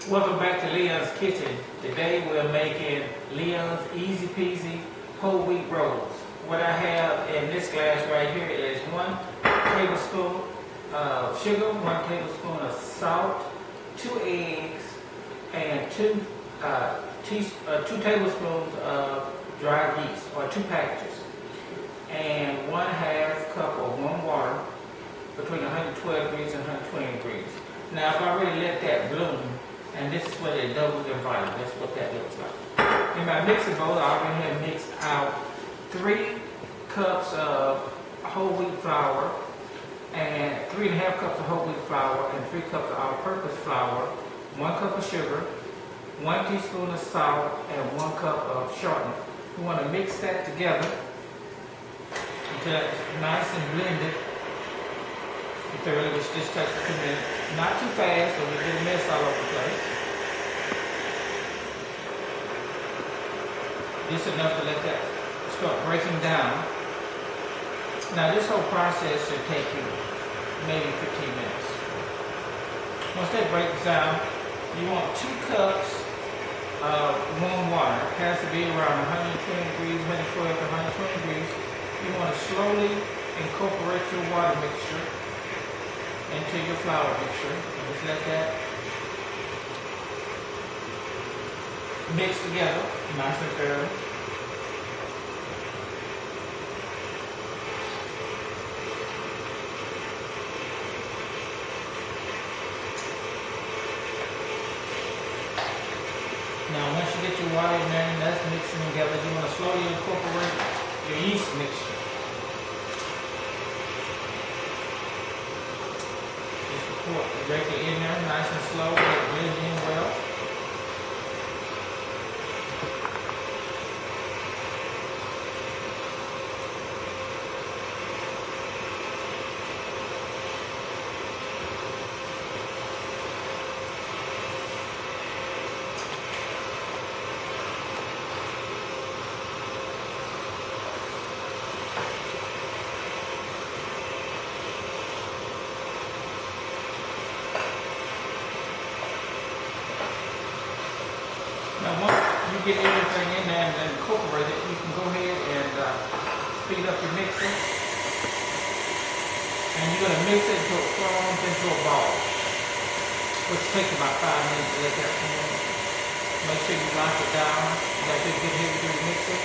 Welcome back to Leon's Kitchen. Today we're making Leon's Easy Peasy whole wheat rolls. What I have in this glass right here is 1 tablespoon of sugar, 1 tablespoon of salt, 2 eggs, and 2 tablespoons of dry yeast, or 2 packages, and 1/2 cup of warm water between 112 degrees and 120 degrees. Now I've already let that bloom, and this is what it doubles in volume. That's what that looks like. In my mixing bowl, I already have mixed out 3 cups of whole wheat flour, and 3.5 cups of whole wheat flour, and 3 cups of all-purpose flour, 1 cup of sugar, 1 teaspoon of salt, and 1 cup of shortening. We want to mix that together until it's nice and blended thoroughly, which just takes a few minutes. Not too fast, so we get a mess all over the place. Just enough to let that start breaking down. Now this whole process should take you maybe 15 minutes. Once that breaks down, you want 2 cups of warm water. It has to be around 120 degrees, 112 to 120 degrees. You want to slowly incorporate your water mixture into your flour mixture. And just let that mix together nice and thoroughly. Now once you get your water in there and that's mixing together, you want to slowly incorporate your yeast mixture. Pour it directly in there, nice and slow, let it blend in well. Now once you get everything in there and incorporate it, you can go ahead and speed up your mixer. And you're going to mix it until it forms into a ball, which takes about 5 minutes to let that form. Make sure you lock it down. You got to get heavy duty mixer.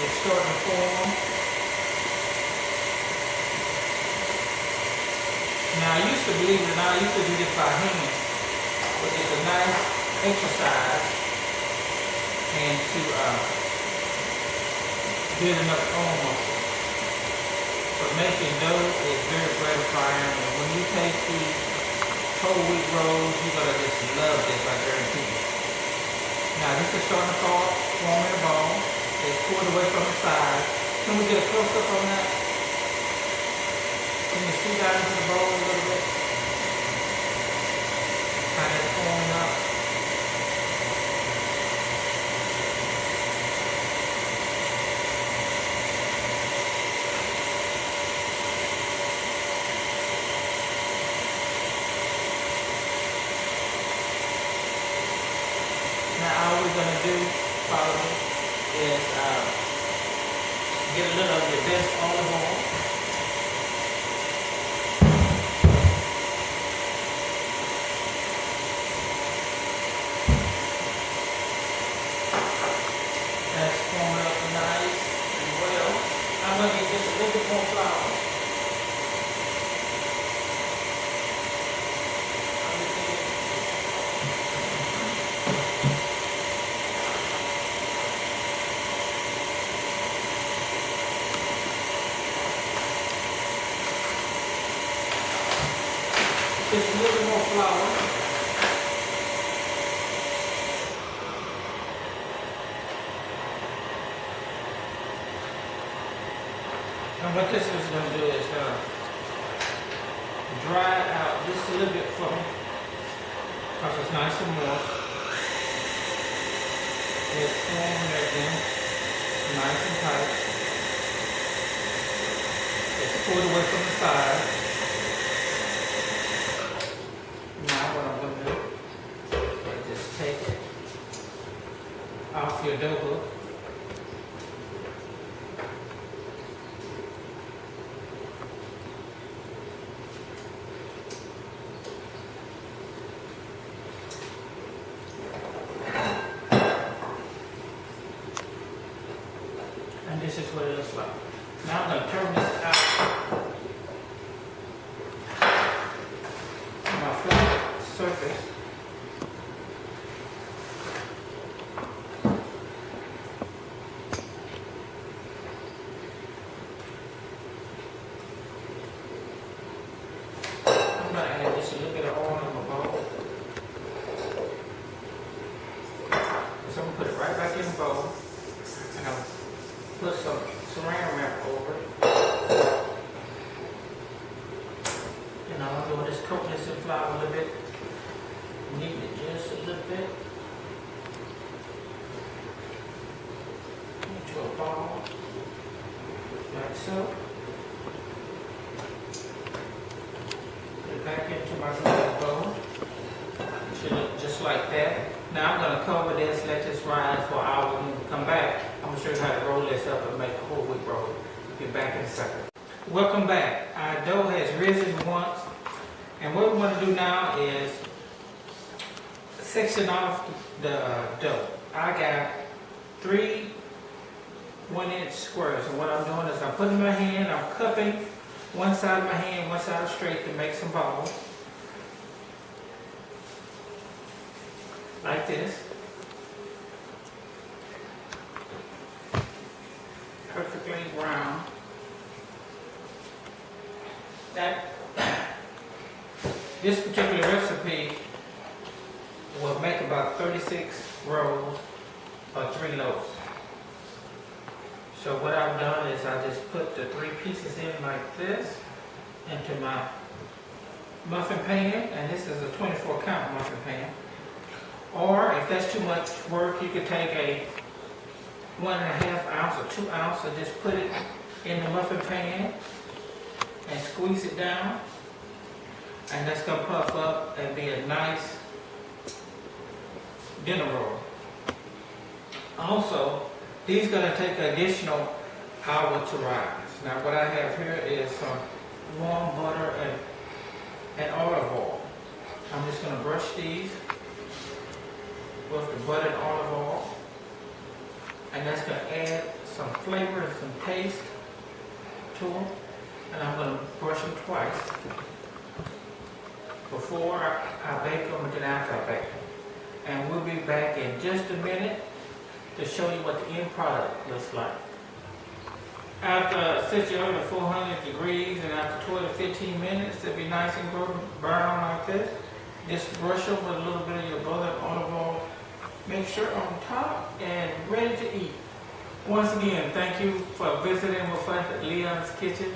It's starting to form. Now, I used to believe it, and I used to do this by hand, but it's a nice exercise and to building up arm muscle. But making dough is very gratifying, and when you taste these whole wheat rolls, you're going to just love this, I guarantee you. Now, this is starting to form in a ball. It's pulled away from the side. Can we get a close-up on that? Can you see down into the bowl a little bit? Kind of forming up. Now all we're going to do, follow me, is get a little of your best olive oil. That's forming up nice and well. I'm going to get just a little bit more flour. Just a little bit more flour. And what this is going to do is dry it out just a little bit for me, because it's nice and moist. It's forming everything nice and tight. It's pulled away from the side. And all I'm doing is coat this in flour a little bit. Knead it just a little bit. Into a ball. Like so. Put it back into my glass bowl. Should look just like that. Now I'm going to cover this, let this rise for an hour. When we come back, I'm going to show you how to roll this up and make a whole wheat roll. Get back in a second. Welcome back. Our dough has risen once. And what we want to do now is section off the dough. I got 3 1-inch squares. And what I'm doing is I'm putting my hand, I'm cupping one side of my hand, one side straight to make some balls. Like this. Perfectly round. This particular recipe will make about 36 rolls or 3 loaves. So what I've done is I just put the 3 pieces in like this into my muffin pan, and this is a 24 count muffin pan. Or if that's too much work, you could take a 1.5 ounce or 2 ounce and just put it in the muffin pan and squeeze it down. And that's going to puff up and be a nice dinner roll. Also, these are going to take an additional hour to rise. Now what I have here is some warm butter and olive oil. I'm just going to brush these with the butter and olive oil. And that's going to add some flavor and some taste to them. And I'm going to brush them twice. Before I bake them and then after I bake them. And we'll be back in just a minute to show you what the end product looks like. After set your oven at 400 degrees and after 12 to 15 minutes, it'll be nice and brown like this. Just brush them with a little bit of your butter and olive oil. Make sure on top and ready to eat. Once again, thank you for visiting with us at Leon's Kitchen.